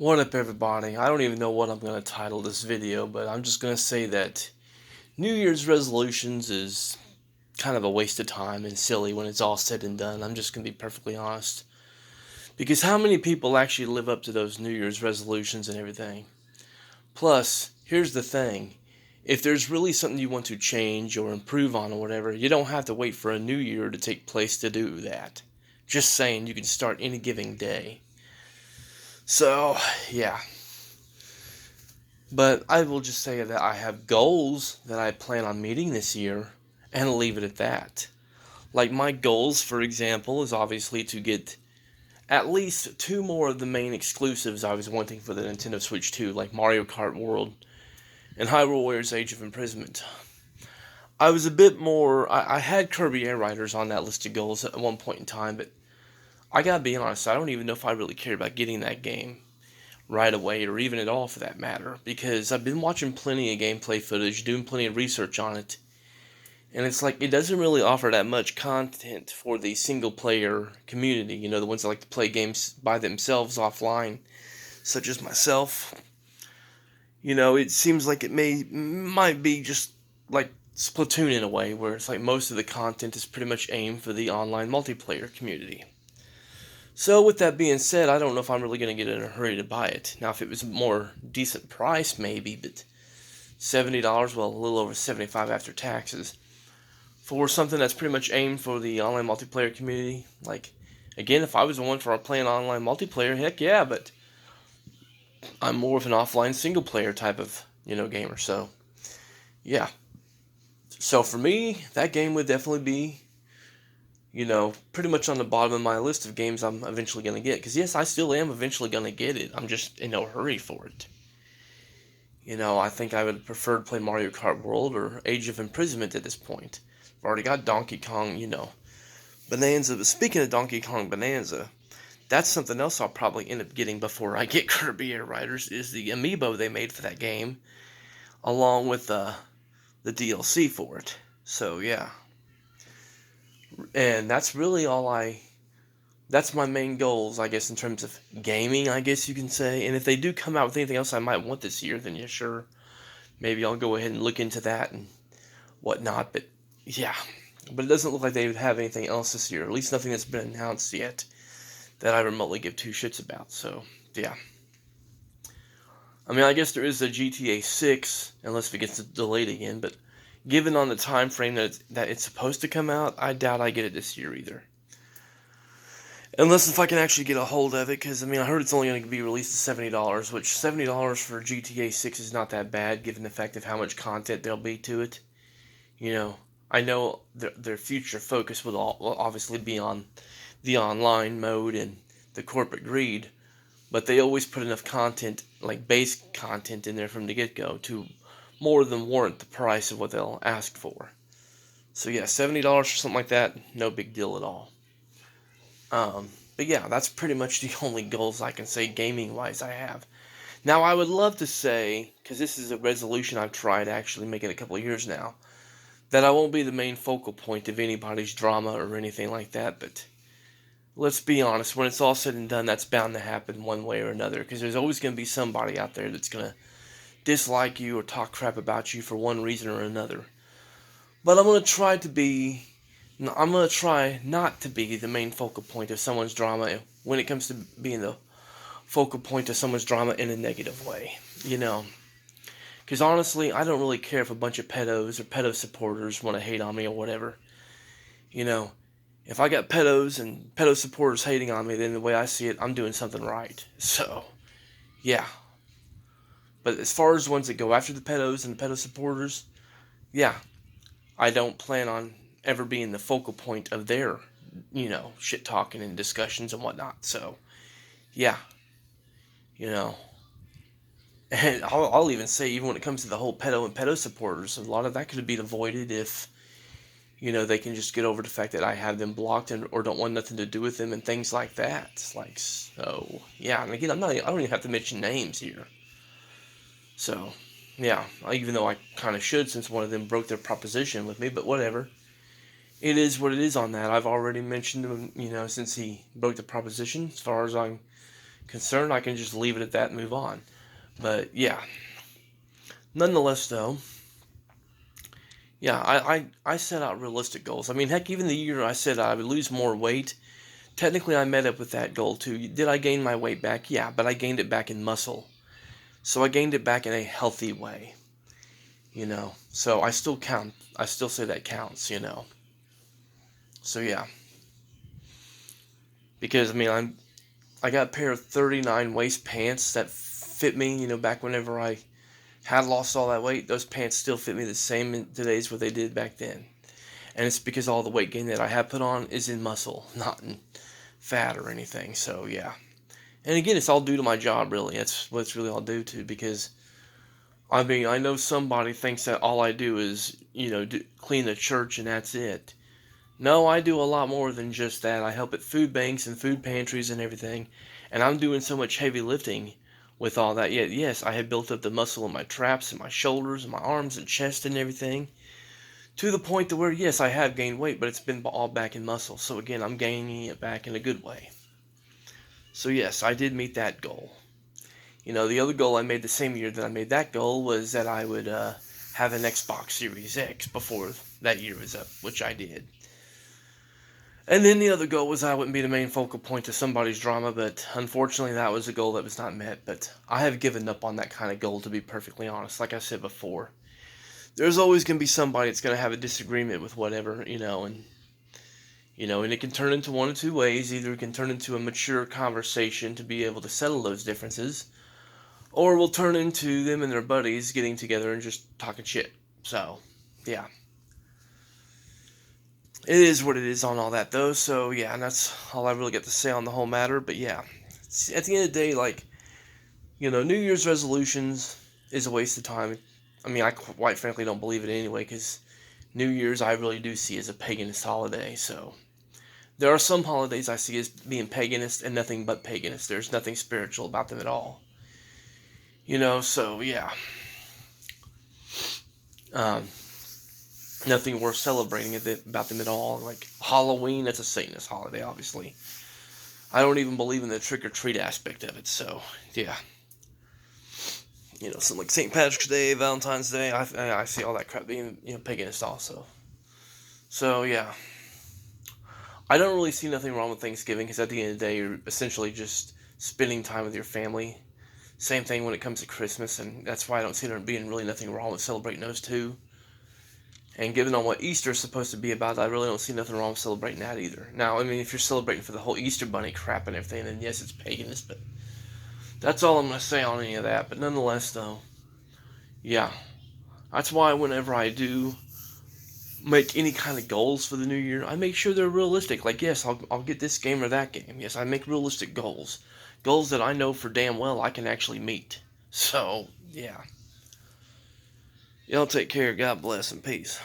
What up, everybody? I don't even know what I'm going to title this video, but I'm just going to say that New Year's resolutions is kind of a waste of time and silly when it's all said and done. I'm just going to be perfectly honest. Because how many people actually live up to those New Year's resolutions and everything? Plus, here's the thing. If there's really something you want to change or improve on or whatever, you don't have to wait for a new year to take place to do that. Just saying, you can start any given day. So, yeah. But I will just say that I have goals that I plan on meeting this year, and I'll leave it at that. Like, my goals, for example, is obviously to get at least two more of the main exclusives I was wanting for the Nintendo Switch 2, like Mario Kart World and Hyrule Warriors Age of Imprisonment. I was a bit more. I had Kirby Air Riders on that list of goals at one point in time, but I gotta be honest, I don't even know if I really care about getting that game right away, or even at all for that matter, because I've been watching plenty of gameplay footage, doing plenty of research on it, and it's like it doesn't really offer that much content for the single player community, the ones that like to play games by themselves offline, such as myself. It seems like it might be just like Splatoon in a way, where it's like most of the content is pretty much aimed for the online multiplayer community. So with that being said, I don't know if I'm really going to get in a hurry to buy it. Now, if it was a more decent price, maybe, but $70, well, a little over 75 after taxes, for something that's pretty much aimed for the online multiplayer community. Like, again, if I was the one for playing online multiplayer, heck yeah, but I'm more of an offline single player type of, gamer, so, yeah. So for me, that game would definitely be pretty much on the bottom of my list of games I'm eventually going to get. Because, yes, I still am eventually going to get it. I'm just in no hurry for it. I think I would prefer to play Mario Kart World or Age of Imprisonment at this point. I've already got Donkey Kong, Bonanza. But speaking of Donkey Kong Bonanza, that's something else I'll probably end up getting before I get Kirby Air Riders, is the amiibo they made for that game, along with the DLC for it. So, yeah. And that's really that's my main goals, I guess, in terms of gaming, I guess you can say. And if they do come out with anything else I might want this year, then yeah, sure, maybe I'll go ahead and look into that and whatnot. But yeah, but it doesn't look like they would have anything else this year, at least nothing that's been announced yet that I remotely give two shits about. So yeah, I mean, I guess there is a GTA 6, unless it gets delayed again. But given on the time frame that it's supposed to come out, I doubt I get it this year either. Unless if I can actually get a hold of it, because, I mean, I heard it's only going to be released at $70, which $70 for GTA 6 is not that bad, given the fact of how much content there'll be to it. I know their future focus will obviously be on the online mode and the corporate greed, but they always put enough content, like base content, in there from the get-go to more than warrant the price of what they'll ask for. So yeah, $70 for something like that, no big deal at all. But yeah, that's pretty much the only goals I can say gaming-wise I have. Now, I would love to say, because this is a resolution I've tried actually making a couple of years now, that I won't be the main focal point of anybody's drama or anything like that, but let's be honest, when it's all said and done, that's bound to happen one way or another, because there's always going to be somebody out there that's going to dislike you or talk crap about you for one reason or another. But I'm going to try not to be the main focal point of someone's drama when it comes to being the focal point of someone's drama in a negative way, Because honestly, I don't really care if a bunch of pedos or pedo supporters want to hate on me or whatever. If I got pedos and pedo supporters hating on me, then the way I see it, I'm doing something right. So, yeah. But as far as the ones that go after the pedos and the pedo supporters, yeah, I don't plan on ever being the focal point of their, shit talking and discussions and whatnot. So, yeah, you know. And I'll even say, even when it comes to the whole pedo and pedo supporters, a lot of that could be avoided if, they can just get over the fact that I have them blocked or don't want nothing to do with them and things like that. It's like, so, yeah, and again, I don't even have to mention names here. So, yeah, even though I kind of should, since one of them broke their proposition with me, but whatever. It is what it is on that. I've already mentioned him, since he broke the proposition, as far as I'm concerned, I can just leave it at that and move on. But yeah, nonetheless, though, yeah, I set out realistic goals. I mean, heck, even the year I said I would lose more weight, technically I met up with that goal too. Did I gain my weight back? Yeah, but I gained it back in muscle. So I gained it back in a healthy way, you know. So I still count. I still say that counts, you know. So yeah, because I mean I got a pair of 39 waist pants that fit me, you know, back whenever I had lost all that weight. Those pants still fit me the same in today's what they did back then. And it's because all the weight gain that I have put on is in muscle, not in fat or anything. So yeah. And again, it's all due to my job, really. That's what it's really all due to, because I mean, I know somebody thinks that all I do is, you know, clean the church and that's it. No, I do a lot more than just that. I help at food banks and food pantries and everything, and I'm doing so much heavy lifting with all that. Yet, yes, I have built up the muscle in my traps and my shoulders and my arms and chest and everything, to the point to where, yes, I have gained weight, but it's been all back in muscle. So again, I'm gaining it back in a good way. So yes, I did meet that goal. You know, the other goal I made the same year that I made that goal was that I would have an Xbox Series X before that year was up, which I did. And then the other goal was I wouldn't be the main focal point of somebody's drama, but unfortunately that was a goal that was not met. But I have given up on that kind of goal, to be perfectly honest. Like I said before, there's always going to be somebody that's going to have a disagreement with whatever, and it can turn into one of two ways. Either it can turn into a mature conversation to be able to settle those differences, or will turn into them and their buddies getting together and just talking shit. So, yeah. It is what it is on all that, though. So, yeah, and that's all I really get to say on the whole matter. But, yeah, at the end of the day, like, New Year's resolutions is a waste of time. I mean, I quite frankly don't believe it anyway, because New Year's I really do see as a paganist holiday. So, there are some holidays I see as being paganist and nothing but paganist. There's nothing spiritual about them at all. So, yeah. Nothing worth celebrating about them at all. Like Halloween, that's a Satanist holiday, obviously. I don't even believe in the trick-or-treat aspect of it, so, yeah. Something like St. Patrick's Day, Valentine's Day, I see all that crap being, paganist also. So, yeah. I don't really see nothing wrong with Thanksgiving, because at the end of the day, you're essentially just spending time with your family. Same thing when it comes to Christmas, and that's why I don't see there being really nothing wrong with celebrating those two. And given on what Easter's supposed to be about, I really don't see nothing wrong with celebrating that either. Now, I mean, if you're celebrating for the whole Easter Bunny crap and everything, then yes, it's paganist, but that's all I'm going to say on any of that. But nonetheless, though, yeah, that's why whenever I do make any kind of goals for the new year, I make sure they're realistic. Like, yes, I'll get this game or that game. Yes, I make realistic goals. Goals that I know for damn well I can actually meet. So, yeah. Y'all take care. God bless and peace.